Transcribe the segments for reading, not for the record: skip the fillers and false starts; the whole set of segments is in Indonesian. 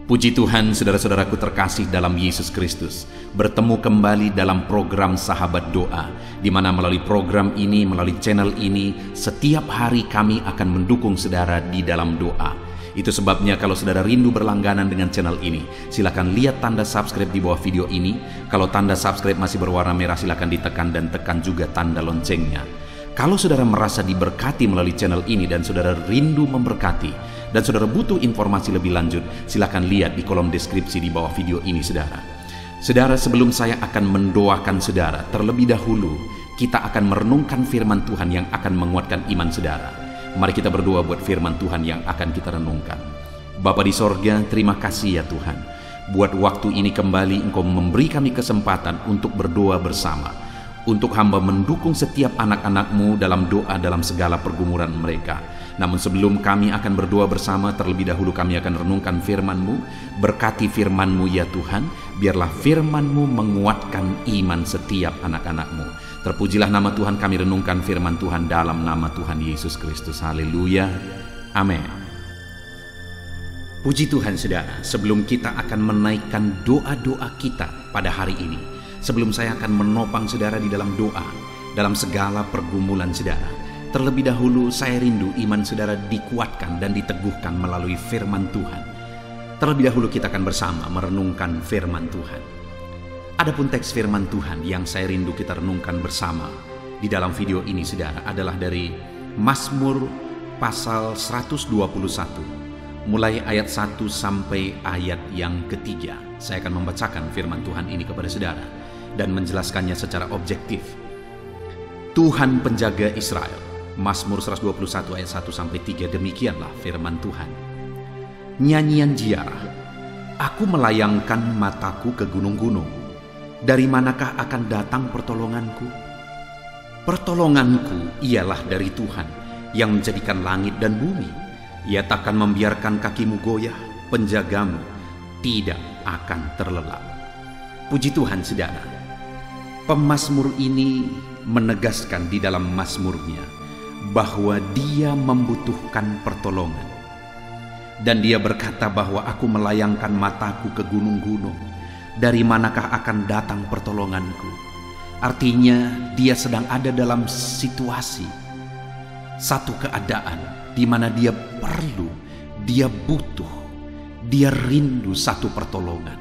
Puji Tuhan, saudara-saudaraku terkasih dalam Yesus Kristus, bertemu kembali dalam program Sahabat Doa, di mana melalui program ini, melalui channel ini, setiap hari kami akan mendukung saudara di dalam doa. Itu sebabnya kalau saudara rindu berlangganan dengan channel ini, silakan lihat tanda subscribe di bawah video ini. Kalau tanda subscribe masih berwarna merah, silakan ditekan dan tekan juga tanda loncengnya. Kalau saudara merasa diberkati melalui channel ini dan saudara rindu memberkati, dan saudara butuh informasi lebih lanjut, silakan lihat di kolom deskripsi di bawah video ini, saudara. Saudara, sebelum saya akan mendoakan saudara, terlebih dahulu kita akan merenungkan firman Tuhan yang akan menguatkan iman saudara. Mari kita berdoa buat firman Tuhan yang akan kita renungkan. Bapa di sorga, terima kasih ya Tuhan. Buat waktu ini kembali Engkau memberi kami kesempatan untuk berdoa bersama. Untuk hamba mendukung setiap anak-anak-Mu dalam doa dalam segala pergumulan mereka. Namun sebelum kami akan berdoa bersama, terlebih dahulu kami akan renungkan firman-Mu. Berkati firman-Mu ya Tuhan, biarlah firman-Mu menguatkan iman setiap anak-anak-Mu. Terpujilah nama Tuhan, kami renungkan firman Tuhan dalam nama Tuhan Yesus Kristus. Haleluya, amin. Puji Tuhan saudara, sebelum kita akan menaikkan doa-doa kita pada hari ini, sebelum saya akan menopang saudara di dalam doa, dalam segala pergumulan saudara, terlebih dahulu saya rindu iman saudara dikuatkan dan diteguhkan melalui firman Tuhan. Terlebih dahulu kita akan bersama merenungkan firman Tuhan. Adapun teks firman Tuhan yang saya rindu kita renungkan bersama di dalam video ini saudara adalah dari Mazmur pasal 121, mulai ayat 1 sampai ayat yang ketiga. Saya akan membacakan firman Tuhan ini kepada saudara dan menjelaskannya secara objektif. Tuhan penjaga Israel, Mazmur 121 ayat 1 sampai 3, demikianlah firman Tuhan. Nyanyian ziarah, aku melayangkan mataku ke gunung-gunung. Dari manakah akan datang pertolonganku? Pertolonganku ialah dari Tuhan yang menjadikan langit dan bumi. Ia takkan membiarkan kakimu goyah, penjagamu tidak akan terlelap. Puji Tuhan saudara. Pemazmur ini menegaskan di dalam mazmurnya bahwa dia membutuhkan pertolongan. Dan dia berkata bahwa aku melayangkan mataku ke gunung-gunung. Dari manakah akan datang pertolonganku? Artinya dia sedang ada dalam situasi, satu keadaan di mana dia perlu, dia butuh, dia rindu satu pertolongan.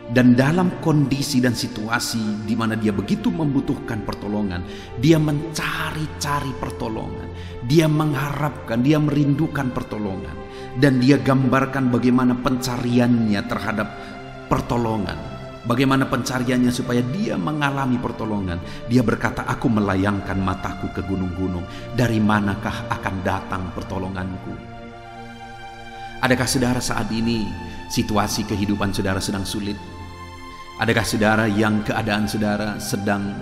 Dan dalam kondisi dan situasi di mana dia begitu membutuhkan pertolongan, dia mencari-cari pertolongan, dia mengharapkan, dia merindukan pertolongan, dan dia gambarkan bagaimana pencariannya terhadap pertolongan, bagaimana pencariannya supaya dia mengalami pertolongan. Dia berkata, aku melayangkan mataku ke gunung-gunung, dari manakah akan datang pertolonganku? Adakah saudara saat ini situasi kehidupan saudara sedang sulit? Adakah saudara yang keadaan saudara sedang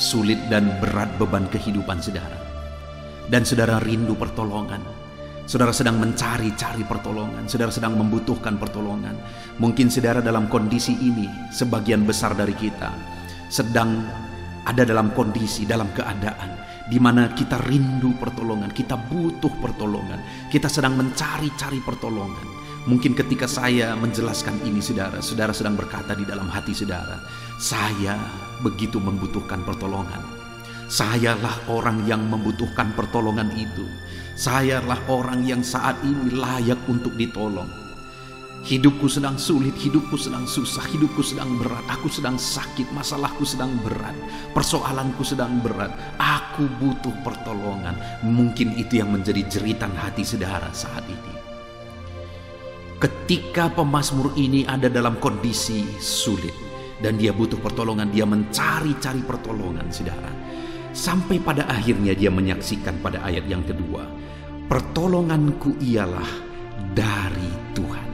sulit dan berat beban kehidupan saudara, dan saudara rindu pertolongan? Saudara sedang mencari-cari pertolongan, saudara sedang membutuhkan pertolongan. Mungkin saudara dalam kondisi ini, sebagian besar dari kita sedang ada dalam kondisi, dalam keadaan di mana kita rindu pertolongan, kita butuh pertolongan, kita sedang mencari-cari pertolongan. Mungkin ketika saya menjelaskan ini saudara, saudara sedang berkata di dalam hati saudara, saya begitu membutuhkan pertolongan. Sayalah orang yang membutuhkan pertolongan itu. Sayalah orang yang saat ini layak untuk ditolong. Hidupku sedang sulit, hidupku sedang susah, hidupku sedang berat. Aku sedang sakit, masalahku sedang berat, persoalanku sedang berat. Aku butuh pertolongan. Mungkin itu yang menjadi jeritan hati saudara saat ini. Ketika pemazmur ini ada dalam kondisi sulit dan dia butuh pertolongan, dia mencari-cari pertolongan saudara. Sampai pada akhirnya dia menyaksikan pada ayat yang kedua, pertolonganku ialah dari Tuhan.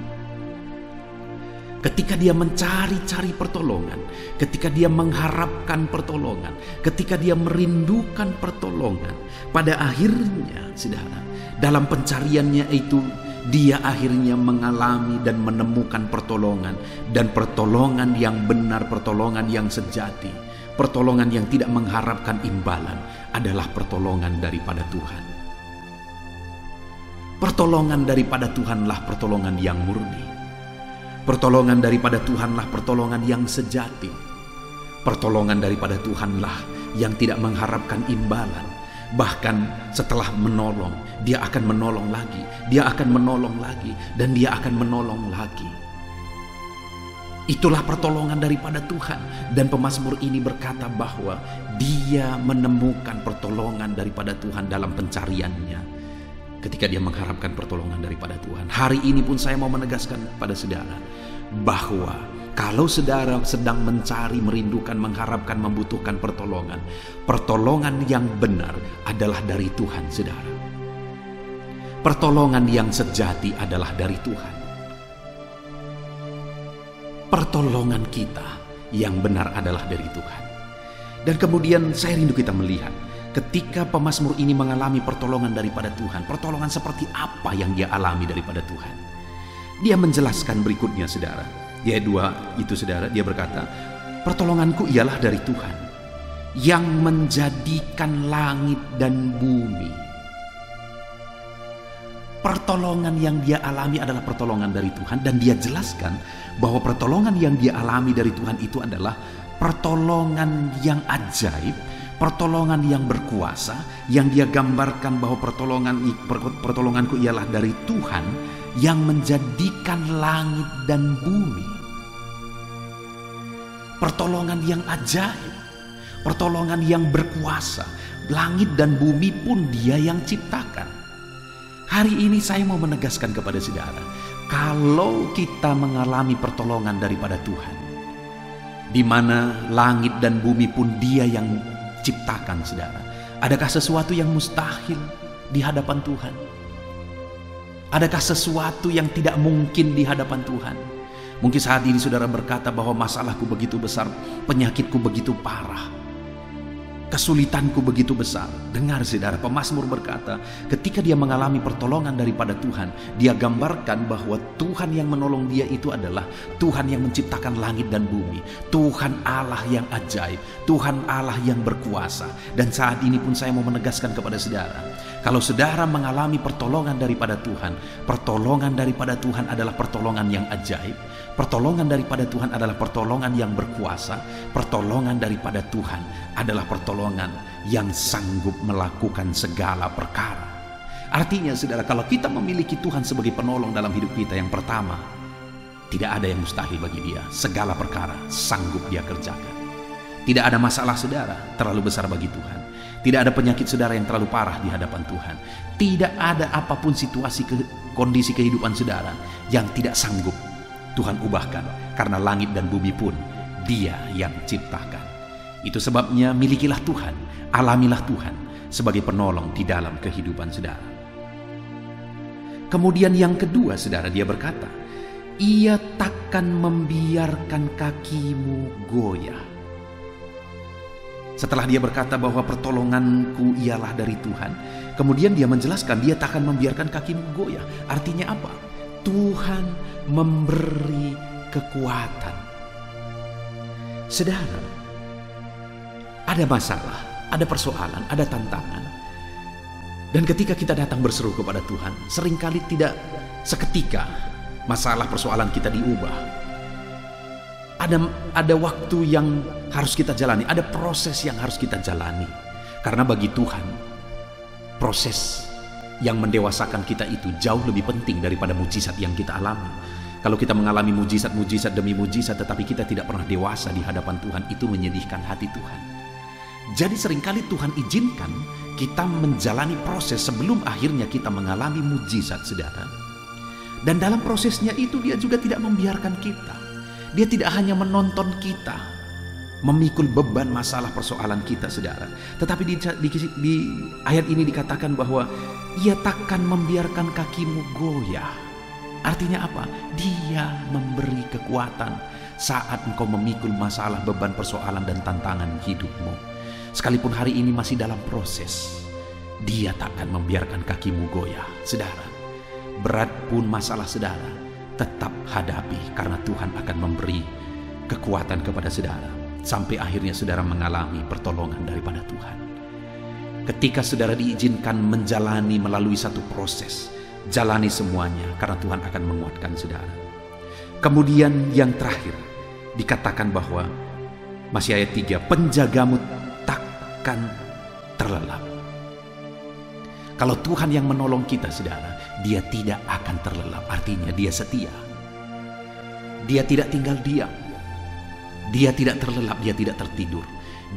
Ketika dia mencari-cari pertolongan, ketika dia mengharapkan pertolongan, ketika dia merindukan pertolongan, pada akhirnya saudara, dalam pencariannya itu dia akhirnya mengalami dan menemukan pertolongan, dan pertolongan yang benar, pertolongan yang sejati. Pertolongan yang tidak mengharapkan imbalan adalah pertolongan daripada Tuhan. Pertolongan daripada Tuhanlah pertolongan yang murni. Pertolongan daripada Tuhanlah pertolongan yang sejati. Pertolongan daripada Tuhanlah yang tidak mengharapkan imbalan. Bahkan setelah menolong, Dia akan menolong lagi, Dia akan menolong lagi, dan Dia akan menolong lagi. Itulah pertolongan daripada Tuhan. Dan pemazmur ini berkata bahwa dia menemukan pertolongan daripada Tuhan dalam pencariannya ketika dia mengharapkan pertolongan daripada Tuhan. Hari ini pun saya mau menegaskan kepada saudara bahwa kalau saudara sedang mencari, merindukan, mengharapkan, membutuhkan pertolongan, pertolongan yang benar adalah dari Tuhan, saudara. Pertolongan yang sejati adalah dari Tuhan. Pertolongan kita yang benar adalah dari Tuhan. Dan kemudian saya rindu kita melihat ketika pemazmur ini mengalami pertolongan daripada Tuhan. Pertolongan seperti apa yang dia alami daripada Tuhan? Dia menjelaskan berikutnya, saudara. Ya, 2 itu, saudara. Dia berkata, pertolonganku ialah dari Tuhan yang menjadikan langit dan bumi. Pertolongan yang dia alami adalah pertolongan dari Tuhan. Dan dia jelaskan bahwa pertolongan yang dia alami dari Tuhan itu adalah pertolongan yang ajaib, pertolongan yang berkuasa, yang dia gambarkan bahwa pertolonganku ialah dari Tuhan yang menjadikan langit dan bumi. Pertolongan yang ajaib, pertolongan yang berkuasa. Langit dan bumi pun Dia yang ciptakan. Hari ini saya mau menegaskan kepada saudara, kalau kita mengalami pertolongan daripada Tuhan, di mana langit dan bumi pun Dia yang ciptakan, saudara, adakah sesuatu yang mustahil di hadapan Tuhan? Adakah sesuatu yang tidak mungkin di hadapan Tuhan? Mungkin saat ini saudara berkata bahwa masalahku begitu besar, penyakitku begitu parah, kesulitanku begitu besar. Dengar saudara, pemazmur berkata ketika dia mengalami pertolongan daripada Tuhan, dia gambarkan bahwa Tuhan yang menolong dia itu adalah Tuhan yang menciptakan langit dan bumi, Tuhan Allah yang ajaib, Tuhan Allah yang berkuasa. Dan saat ini pun saya mau menegaskan kepada saudara, kalau saudara mengalami pertolongan daripada Tuhan, pertolongan daripada Tuhan adalah pertolongan yang ajaib, pertolongan daripada Tuhan adalah pertolongan yang berkuasa, pertolongan daripada Tuhan adalah pertolongan yang sanggup melakukan segala perkara. Artinya saudara, kalau kita memiliki Tuhan sebagai penolong dalam hidup kita, yang pertama, tidak ada yang mustahil bagi Dia. Segala perkara sanggup Dia kerjakan. Tidak ada masalah saudara terlalu besar bagi Tuhan. Tidak ada penyakit saudara yang terlalu parah di hadapan Tuhan. Tidak ada apapun situasi kondisi kehidupan saudara yang tidak sanggup Tuhan ubahkan, karena langit dan bumi pun Dia yang ciptakan. Itu sebabnya milikilah Tuhan, alamilah Tuhan sebagai penolong di dalam kehidupan saudara. Kemudian yang kedua saudara, dia berkata, Ia takkan membiarkan kakimu goyah. Setelah dia berkata bahwa pertolonganku ialah dari Tuhan, kemudian dia menjelaskan dia takkan membiarkan kakimu goyah. Artinya apa? Tuhan memberi kekuatan. Saudara, ada masalah, ada persoalan, ada tantangan. Dan ketika kita datang berseru kepada Tuhan, seringkali tidak seketika masalah persoalan kita diubah. Ada waktu yang harus kita jalani, ada proses yang harus kita jalani. Karena bagi Tuhan, proses yang mendewasakan kita itu jauh lebih penting daripada mujizat yang kita alami. Kalau kita mengalami mujizat demi mujizat tetapi kita tidak pernah dewasa di hadapan Tuhan, itu menyedihkan hati Tuhan. Jadi seringkali Tuhan izinkan kita menjalani proses sebelum akhirnya kita mengalami mujizat, saudara. Dan dalam prosesnya itu Dia juga tidak membiarkan kita. Dia tidak hanya menonton kita memikul beban masalah persoalan kita, saudara. Tetapi di ayat ini dikatakan bahwa Ia takkan membiarkan kakimu goyah. Artinya apa? Dia memberi kekuatan saat engkau memikul masalah, beban, persoalan, dan tantangan hidupmu. Sekalipun hari ini masih dalam proses, Dia takkan membiarkan kakimu goyah, saudara. Berat pun masalah saudara, tetap hadapi, karena Tuhan akan memberi kekuatan kepada saudara sampai akhirnya saudara mengalami pertolongan daripada Tuhan. Ketika saudara diizinkan menjalani melalui satu proses, Jalani semuanya karena Tuhan akan menguatkan saudara. Kemudian yang terakhir dikatakan bahwa masih ayat 3, penjagamu takkan terlelap. Kalau Tuhan yang menolong kita saudara, dia tidak akan terlelap. Artinya dia setia. Dia tidak tinggal diam. Dia tidak terlelap, dia tidak tertidur.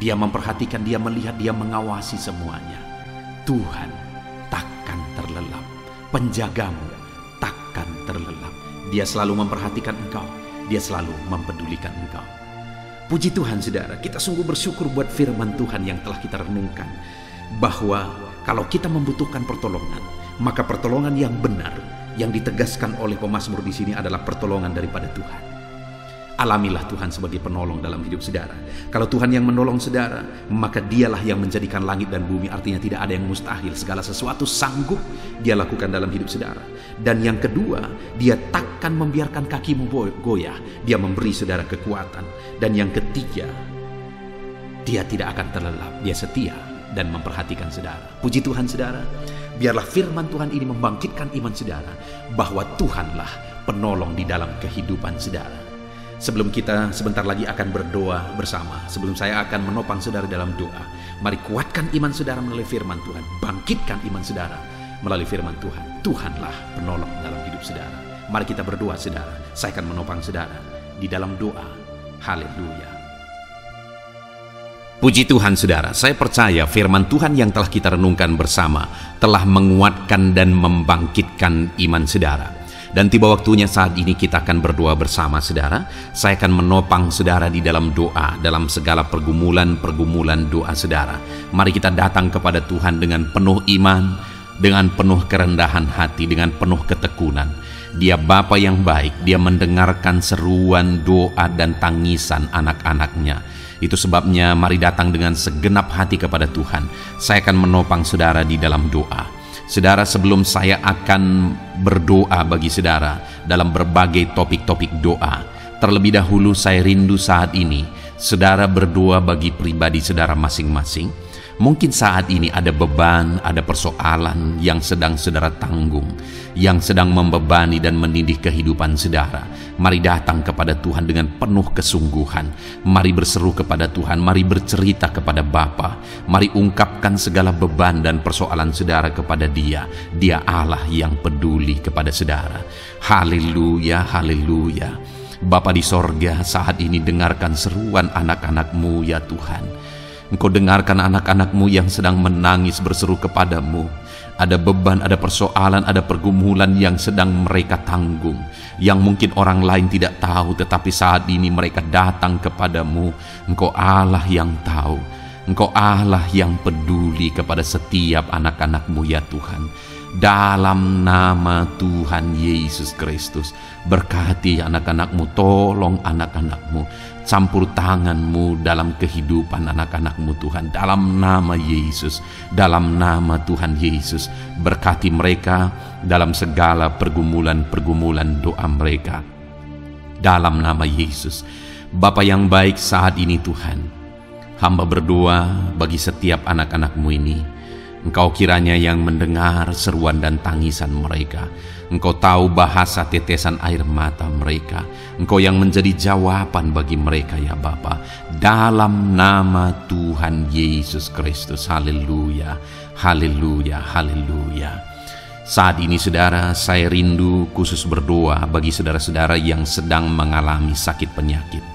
Dia memperhatikan, dia melihat, dia mengawasi semuanya. Tuhan takkan terlelap. Penjagamu takkan terlelap. Dia selalu memperhatikan engkau. Dia selalu mempedulikan engkau. Puji Tuhan saudara, kita sungguh bersyukur buat firman Tuhan yang telah kita renungkan. Bahwa kalau kita membutuhkan pertolongan, maka pertolongan yang benar yang ditegaskan oleh pemazmur di sini adalah pertolongan daripada Tuhan. Alamilah Tuhan sebagai penolong dalam hidup saudara. Kalau Tuhan yang menolong saudara, maka dialah yang menjadikan langit dan bumi. Artinya tidak ada yang mustahil. Segala sesuatu sanggup dia lakukan dalam hidup saudara. Dan yang kedua, dia takkan membiarkan kakimu goyah. Dia memberi saudara kekuatan. Dan yang ketiga, dia tidak akan terlelap. Dia setia dan memperhatikan saudara. Puji Tuhan saudara. Biarlah firman Tuhan ini membangkitkan iman saudara bahwa Tuhanlah penolong di dalam kehidupan saudara. Sebelum kita sebentar lagi akan berdoa bersama, sebelum saya akan menopang saudara dalam doa, mari kuatkan iman saudara melalui firman Tuhan. Bangkitkan iman saudara melalui firman Tuhan. Tuhanlah penolong dalam hidup saudara. Mari kita berdoa saudara. Saya akan menopang saudara di dalam doa. Haleluya. Puji Tuhan saudara, saya percaya firman Tuhan yang telah kita renungkan bersama telah menguatkan dan membangkitkan iman saudara. Dan tiba waktunya saat ini kita akan berdoa bersama saudara. Saya akan menopang saudara di dalam doa, dalam segala pergumulan doa saudara. Mari kita datang kepada Tuhan dengan penuh iman, dengan penuh kerendahan hati, dengan penuh ketekunan. Dia Bapa yang baik, dia mendengarkan seruan doa dan tangisan anak-anaknya. Itu sebabnya mari datang dengan segenap hati kepada Tuhan. Saya akan menopang saudara di dalam doa. Saudara, sebelum saya akan berdoa bagi saudara dalam berbagai topik-topik doa, terlebih dahulu saya rindu saat ini saudara berdoa bagi pribadi saudara masing-masing. Mungkin saat ini ada beban, ada persoalan yang sedang saudara tanggung, yang sedang membebani dan menindih kehidupan saudara. Mari datang kepada Tuhan dengan penuh kesungguhan. Mari berseru kepada Tuhan, mari bercerita kepada Bapa. Mari ungkapkan segala beban dan persoalan saudara kepada Dia. Dia Allah yang peduli kepada saudara. Haleluya, haleluya. Bapa di sorga, saat ini dengarkan seruan anak-anak-Mu ya Tuhan. Engkau dengarkan anak-anak-Mu yang sedang menangis berseru kepadamu. Ada beban, ada persoalan, ada pergumulan yang sedang mereka tanggung, yang mungkin orang lain tidak tahu, tetapi saat ini mereka datang kepadamu. Engkau Allah yang tahu, Engkau Allah yang peduli kepada setiap anak-anak-Mu ya Tuhan. Dalam nama Tuhan Yesus Kristus, berkati anak-anak-Mu, tolong anak-anak-Mu, campur tangan-Mu dalam kehidupan anak-anak-Mu Tuhan. Dalam nama Yesus, dalam nama Tuhan Yesus, berkati mereka dalam segala pergumulan-pergumulan doa mereka. Dalam nama Yesus, Bapa yang baik, saat ini Tuhan, hamba berdoa bagi setiap anak-anak-Mu ini. Engkau kiranya yang mendengar seruan dan tangisan mereka. Engkau tahu bahasa tetesan air mata mereka. Engkau yang menjadi jawaban bagi mereka ya Bapa. Dalam nama Tuhan Yesus Kristus. Haleluya, haleluya, haleluya. Saat ini saudara, saya rindu khusus berdoa bagi saudara-saudara yang sedang mengalami sakit penyakit.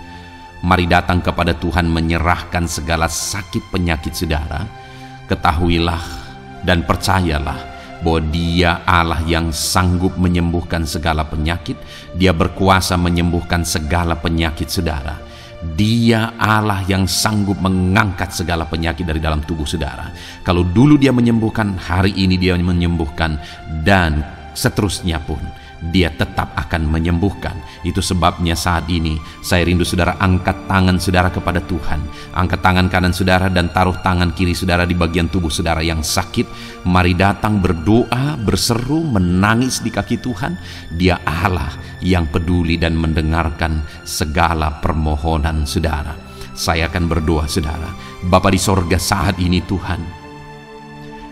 Mari datang kepada Tuhan menyerahkan segala sakit penyakit saudara. Ketahuilah dan percayalah bahwa Dia Allah yang sanggup menyembuhkan segala penyakit. Dia berkuasa menyembuhkan segala penyakit saudara. Dia Allah yang sanggup mengangkat segala penyakit dari dalam tubuh saudara. Kalau dulu Dia menyembuhkan, hari ini Dia menyembuhkan, dan seterusnya pun Dia tetap akan menyembuhkan. Itu sebabnya saat ini saya rindu saudara angkat tangan saudara kepada Tuhan. Angkat tangan kanan saudara dan taruh tangan kiri saudara di bagian tubuh saudara yang sakit. Mari datang berdoa, berseru, menangis di kaki Tuhan. Dia Allah yang peduli dan mendengarkan segala permohonan saudara. Saya akan berdoa saudara. Bapa di sorga, saat ini Tuhan,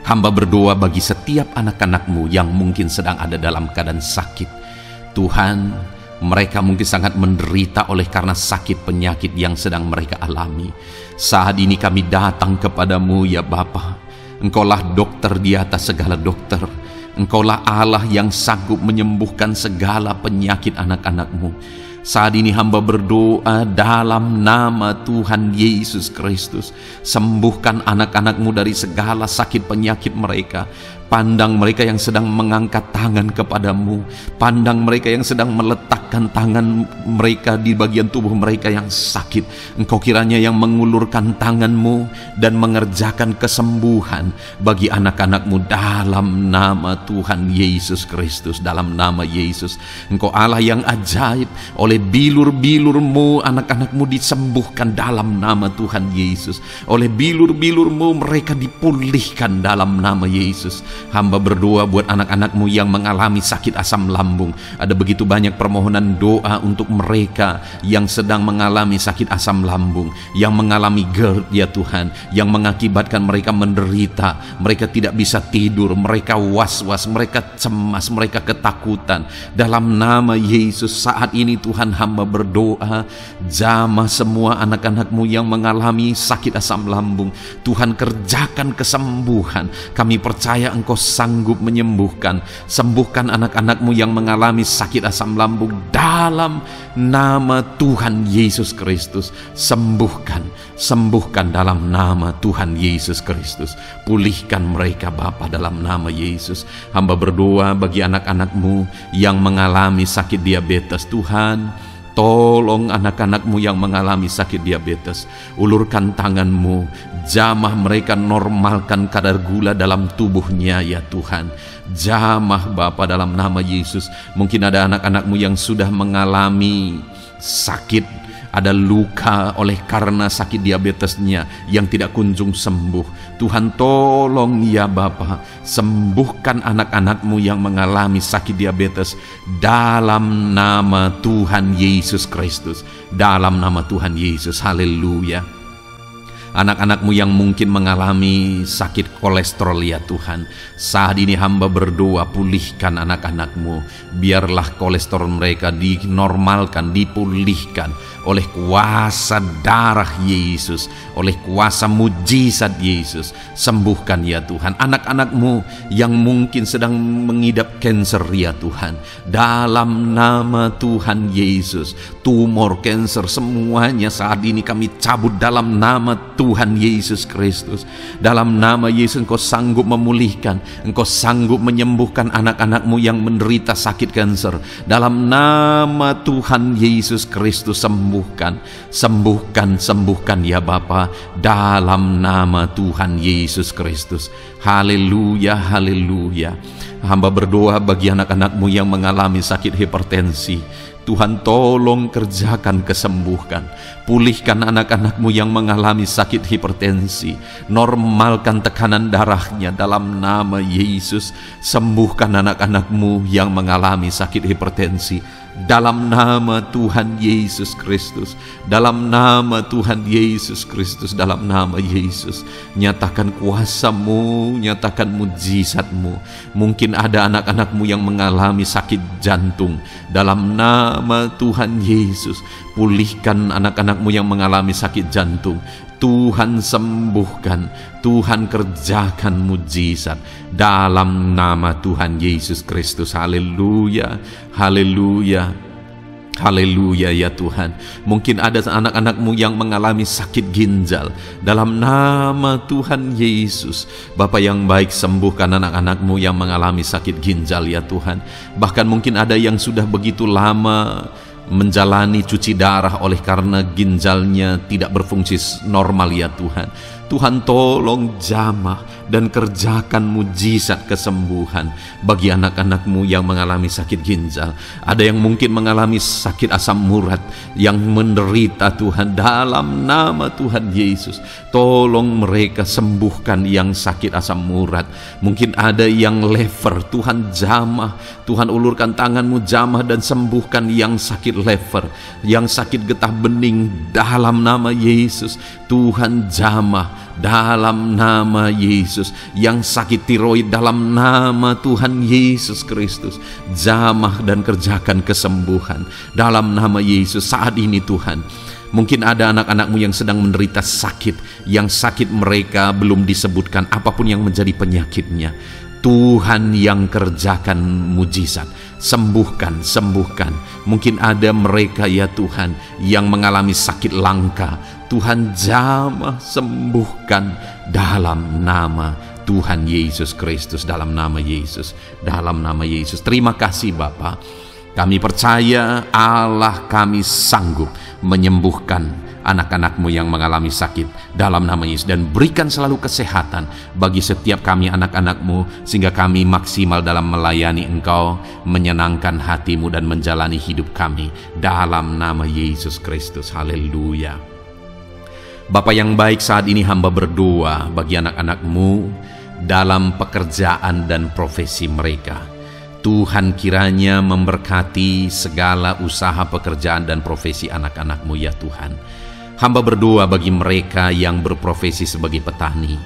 Hamba berdoa bagi setiap anak-anak-Mu yang mungkin sedang ada dalam keadaan sakit. Tuhan, mereka mungkin sangat menderita oleh karena sakit penyakit yang sedang mereka alami. Saat ini kami datang kepadamu ya Bapa. Engkaulah dokter di atas segala dokter. Engkaulah Allah yang sanggup menyembuhkan segala penyakit anak-anak-Mu. Saat ini hamba berdoa dalam nama Tuhan Yesus Kristus. Sembuhkan anak-anak-Mu dari segala sakit penyakit mereka. Pandang mereka yang sedang mengangkat tangan kepadamu. Pandang mereka yang sedang meletakkan tangan mereka di bagian tubuh mereka yang sakit. Engkau kiranya yang mengulurkan tangan-Mu dan mengerjakan kesembuhan bagi anak-anak-Mu dalam nama Tuhan Yesus Kristus. Dalam nama Yesus, Engkau Allah yang ajaib. Oleh bilur-bilur-Mu anak-anak-Mu disembuhkan dalam nama Tuhan Yesus. Oleh bilur-bilur-Mu mereka dipulihkan dalam nama Yesus. Hamba berdoa buat anak-anak-Mu yang mengalami sakit asam lambung. Ada begitu banyak permohonan doa untuk mereka yang sedang mengalami sakit asam lambung, yang mengalami GERD ya Tuhan, yang mengakibatkan mereka menderita, mereka tidak bisa tidur, mereka was-was, mereka cemas, mereka ketakutan. Dalam nama Yesus saat ini Tuhan, hamba berdoa, jamah semua anak-anak-Mu yang mengalami sakit asam lambung. Tuhan, kerjakan kesembuhan. Kami percaya Engkau sanggup menyembuhkan. Sembuhkan anak-anak-Mu yang mengalami sakit asam lambung dalam nama Tuhan Yesus Kristus. Sembuhkan dalam nama Tuhan Yesus Kristus. Pulihkan mereka Bapa dalam nama Yesus. Hamba berdoa bagi anak-anak-Mu yang mengalami sakit diabetes. Tuhan, tolong anak-anak-Mu yang mengalami sakit diabetes. Ulurkan tangan-Mu, jamah mereka, normalkan kadar gula dalam tubuhnya ya Tuhan. Jamah Bapa dalam nama Yesus. Mungkin ada anak-anak-Mu yang sudah mengalami sakit, ada luka oleh karena sakit diabetesnya yang tidak kunjung sembuh. Tuhan, tolong ya Bapa, sembuhkan anak-anak-Mu yang mengalami sakit diabetes dalam nama Tuhan Yesus Kristus. Dalam nama Tuhan Yesus, haleluya. Anak-anak-Mu yang mungkin mengalami sakit kolesterol ya Tuhan, saat ini hamba berdoa, pulihkan anak-anak-Mu. Biarlah kolesterol mereka dinormalkan, dipulihkan oleh kuasa darah Yesus, oleh kuasa mujizat Yesus. Sembuhkan ya Tuhan anak-anak-Mu yang mungkin sedang mengidap kanker ya Tuhan. Dalam nama Tuhan Yesus, tumor, kanker, semuanya saat ini kami cabut dalam nama Tuhan Yesus Kristus. Dalam nama Yesus, Engkau sanggup memulihkan, Engkau sanggup menyembuhkan anak-anak-Mu yang menderita sakit kanker. Dalam nama Tuhan Yesus Kristus, sembuhkan ya Bapa, dalam nama Tuhan Yesus Kristus. Haleluya, haleluya. Hamba berdoa bagi anak-anak-Mu yang mengalami sakit hipertensi. Tuhan, tolong kerjakan kesembuhan. Pulihkan anak-anak-Mu yang mengalami sakit hipertensi. Normalkan tekanan darahnya dalam nama Yesus. Sembuhkan anak-anak-Mu yang mengalami sakit hipertensi dalam nama Tuhan Yesus Kristus. Dalam nama Tuhan Yesus Kristus, dalam nama Yesus, nyatakan kuasa-Mu, nyatakan mujizat-Mu. Mungkin ada anak-anak-Mu yang mengalami sakit jantung. Dalam nama Tuhan Yesus, pulihkan anak-anak-Mu yang mengalami sakit jantung. Tuhan sembuhkan, Tuhan kerjakan mujizat dalam nama Tuhan Yesus Kristus. Haleluya, haleluya, haleluya ya Tuhan. Mungkin ada anak-anak-Mu yang mengalami sakit ginjal. Dalam nama Tuhan Yesus, Bapa yang baik, sembuhkan anak-anak-Mu yang mengalami sakit ginjal ya Tuhan. Bahkan mungkin ada yang sudah begitu lama menjalani cuci darah oleh karena ginjalnya tidak berfungsi normal ya Tuhan. Tuhan, tolong jamah dan kerjakan mujizat kesembuhan bagi anak-anak-Mu yang mengalami sakit ginjal. Ada yang mungkin mengalami sakit asam urat yang menderita Tuhan. Dalam nama Tuhan Yesus, tolong mereka sembuhkan yang sakit asam urat. Mungkin ada yang lever, Tuhan jamah, Tuhan ulurkan tangan-Mu, jamah dan sembuhkan yang sakit lever, yang sakit getah bening dalam nama Yesus. Tuhan jamah dalam nama Yesus. Yang sakit tiroid dalam nama Tuhan Yesus Kristus, jamah dan kerjakan kesembuhan dalam nama Yesus saat ini Tuhan. Mungkin ada anak-anakmu yang sedang menderita sakit, yang sakit mereka belum disebutkan apapun yang menjadi penyakitnya. Tuhan yang kerjakan mujizat, sembuhkan, sembuhkan. Mungkin ada mereka ya Tuhan yang mengalami sakit langka, Tuhan jamah, sembuhkan dalam nama Tuhan Yesus Kristus, dalam nama Yesus, dalam nama Yesus. Terima kasih Bapa. Kami percaya Allah kami sanggup menyembuhkan anak-anakmu yang mengalami sakit dalam nama Yesus, dan berikan selalu kesehatan bagi setiap kami anak-anakmu, sehingga kami maksimal dalam melayani Engkau, menyenangkan hatimu dan menjalani hidup kami dalam nama Yesus Kristus. Haleluya. Bapa yang baik, saat ini hamba berdoa bagi anak-anakmu dalam pekerjaan dan profesi mereka. Tuhan kiranya memberkati segala usaha pekerjaan dan profesi anak-anakmu ya Tuhan. Hamba berdoa bagi mereka yang berprofesi sebagai petani.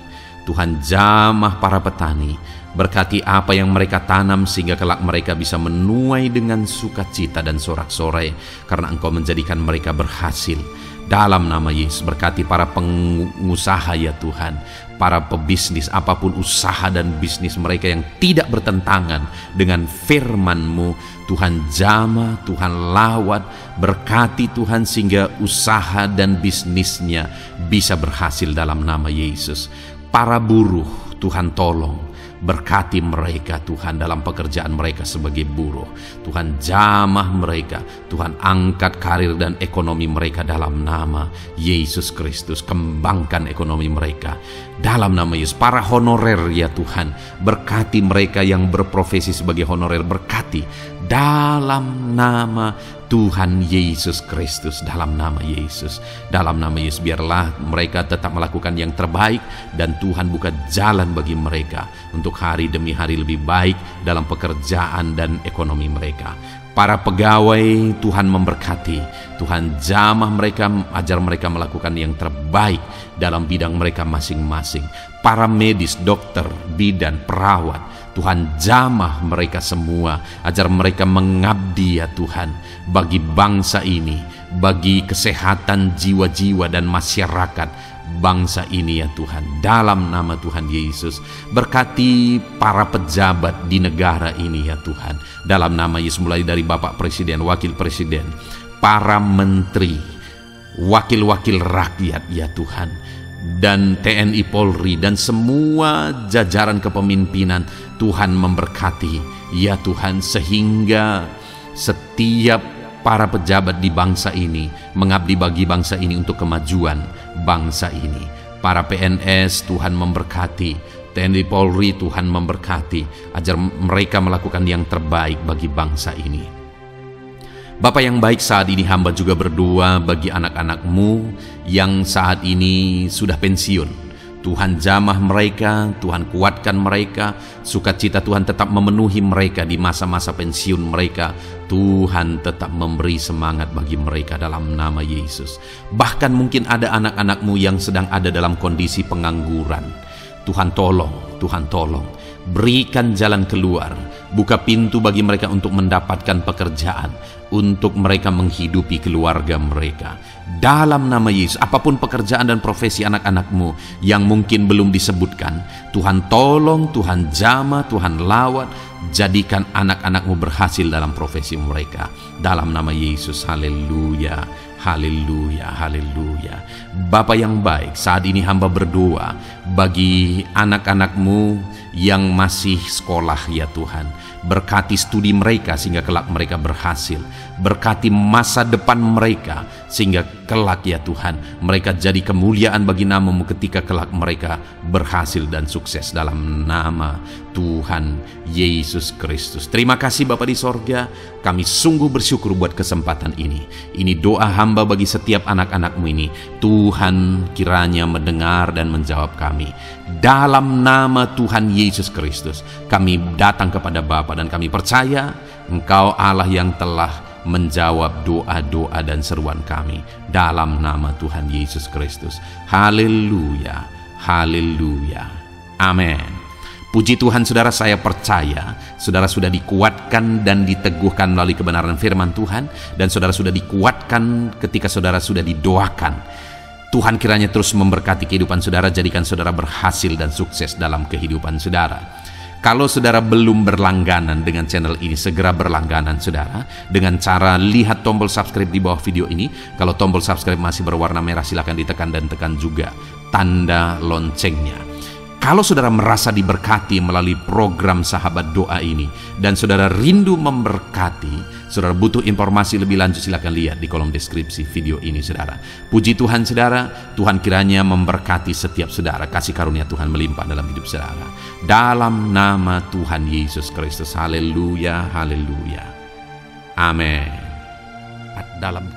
Tuhan jamah para petani, berkati apa yang mereka tanam sehingga kelak mereka bisa menuai dengan sukacita dan sorak-sorai karena Engkau menjadikan mereka berhasil. Dalam nama Yesus, berkati para pengusaha ya Tuhan, para pebisnis, apapun usaha dan bisnis mereka yang tidak bertentangan dengan firman-Mu. Tuhan jamah, Tuhan lawat, berkati Tuhan sehingga usaha dan bisnisnya bisa berhasil dalam nama Yesus. Para buruh, Tuhan tolong, berkati mereka Tuhan dalam pekerjaan mereka sebagai buruh. Tuhan jamah mereka, Tuhan angkat karir dan ekonomi mereka dalam nama Yesus Kristus. Kembangkan ekonomi mereka dalam nama Yesus. Para honorer ya Tuhan, berkati mereka yang berprofesi sebagai honorer, berkati dalam nama Tuhan Yesus Kristus, dalam nama Yesus, dalam nama Yesus. Biarlah mereka tetap melakukan yang terbaik, dan Tuhan buka jalan bagi mereka untuk hari demi hari lebih baik dalam pekerjaan dan ekonomi mereka. Para pegawai Tuhan memberkati, Tuhan jamah mereka, ajar mereka melakukan yang terbaik dalam bidang mereka masing-masing. Para medis, dokter, bidan, perawat, Tuhan jamah mereka semua, ajar mereka mengabdi ya Tuhan bagi bangsa ini, bagi kesehatan jiwa-jiwa dan masyarakat bangsa ini ya Tuhan, dalam nama Tuhan Yesus. Berkati para pejabat di negara ini ya Tuhan, dalam nama Yesus, mulai dari Bapak Presiden, Wakil Presiden, para menteri, wakil-wakil rakyat ya Tuhan, dan TNI Polri dan semua jajaran kepemimpinan. Tuhan memberkati ya Tuhan, sehingga setiap para pejabat di bangsa ini mengabdi bagi bangsa ini untuk kemajuan bangsa ini. Para PNS Tuhan memberkati, TNI Polri Tuhan memberkati, ajar mereka melakukan yang terbaik bagi bangsa ini. Bapa yang baik, saat ini hamba juga berdoa bagi anak-anakmu yang saat ini sudah pensiun. Tuhan jamah mereka, Tuhan kuatkan mereka, sukacita Tuhan tetap memenuhi mereka di masa-masa pensiun mereka. Tuhan tetap memberi semangat bagi mereka dalam nama Yesus. Bahkan mungkin ada anak-anakmu yang sedang ada dalam kondisi pengangguran. Tuhan tolong, Tuhan tolong, berikan jalan keluar, buka pintu bagi mereka untuk mendapatkan pekerjaan, untuk mereka menghidupi keluarga mereka. Dalam nama Yesus, apapun pekerjaan dan profesi anak-anakmu yang mungkin belum disebutkan, Tuhan tolong, Tuhan jamah, Tuhan lawat, jadikan anak-anakmu berhasil dalam profesi mereka. Dalam nama Yesus, haleluya, haleluya, haleluya. Bapa yang baik, saat ini hamba berdoa bagi anak-anakmu yang masih sekolah ya Tuhan. Berkati studi mereka sehingga kelak mereka berhasil. Berkati masa depan mereka sehingga kelak ya Tuhan mereka jadi kemuliaan bagi nama-Mu ketika kelak mereka berhasil dan sukses dalam nama Tuhan Yesus Kristus. Terima kasih Bapa di sorga, kami sungguh bersyukur buat kesempatan ini. Ini doa hamba bagi setiap anak-anak-Mu ini. Tuhan kiranya mendengar dan menjawab kami. Dalam nama Tuhan Yesus Kristus kami datang kepada Bapa dan kami percaya Engkau Allah yang telah menjawab doa-doa dan seruan kami dalam nama Tuhan Yesus Kristus. Haleluya, Haleluya. Amin. Puji Tuhan saudara, saya percaya saudara sudah dikuatkan dan diteguhkan melalui kebenaran firman Tuhan, dan saudara sudah dikuatkan ketika saudara sudah didoakan. Tuhan kiranya terus memberkati kehidupan saudara, jadikan saudara berhasil dan sukses dalam kehidupan saudara. Kalau saudara belum berlangganan dengan channel ini, segera berlangganan saudara dengan cara lihat tombol subscribe di bawah video ini. Kalau tombol subscribe masih berwarna merah, silakan ditekan dan tekan juga tanda loncengnya. Kalau saudara merasa diberkati melalui program Sahabat Doa ini dan saudara rindu memberkati, saudara butuh informasi lebih lanjut, silakan lihat di kolom deskripsi video ini saudara. Puji Tuhan saudara, Tuhan kiranya memberkati setiap saudara, kasih karunia Tuhan melimpah dalam hidup saudara. Dalam nama Tuhan Yesus Kristus, haleluya, haleluya. Amin. Dalam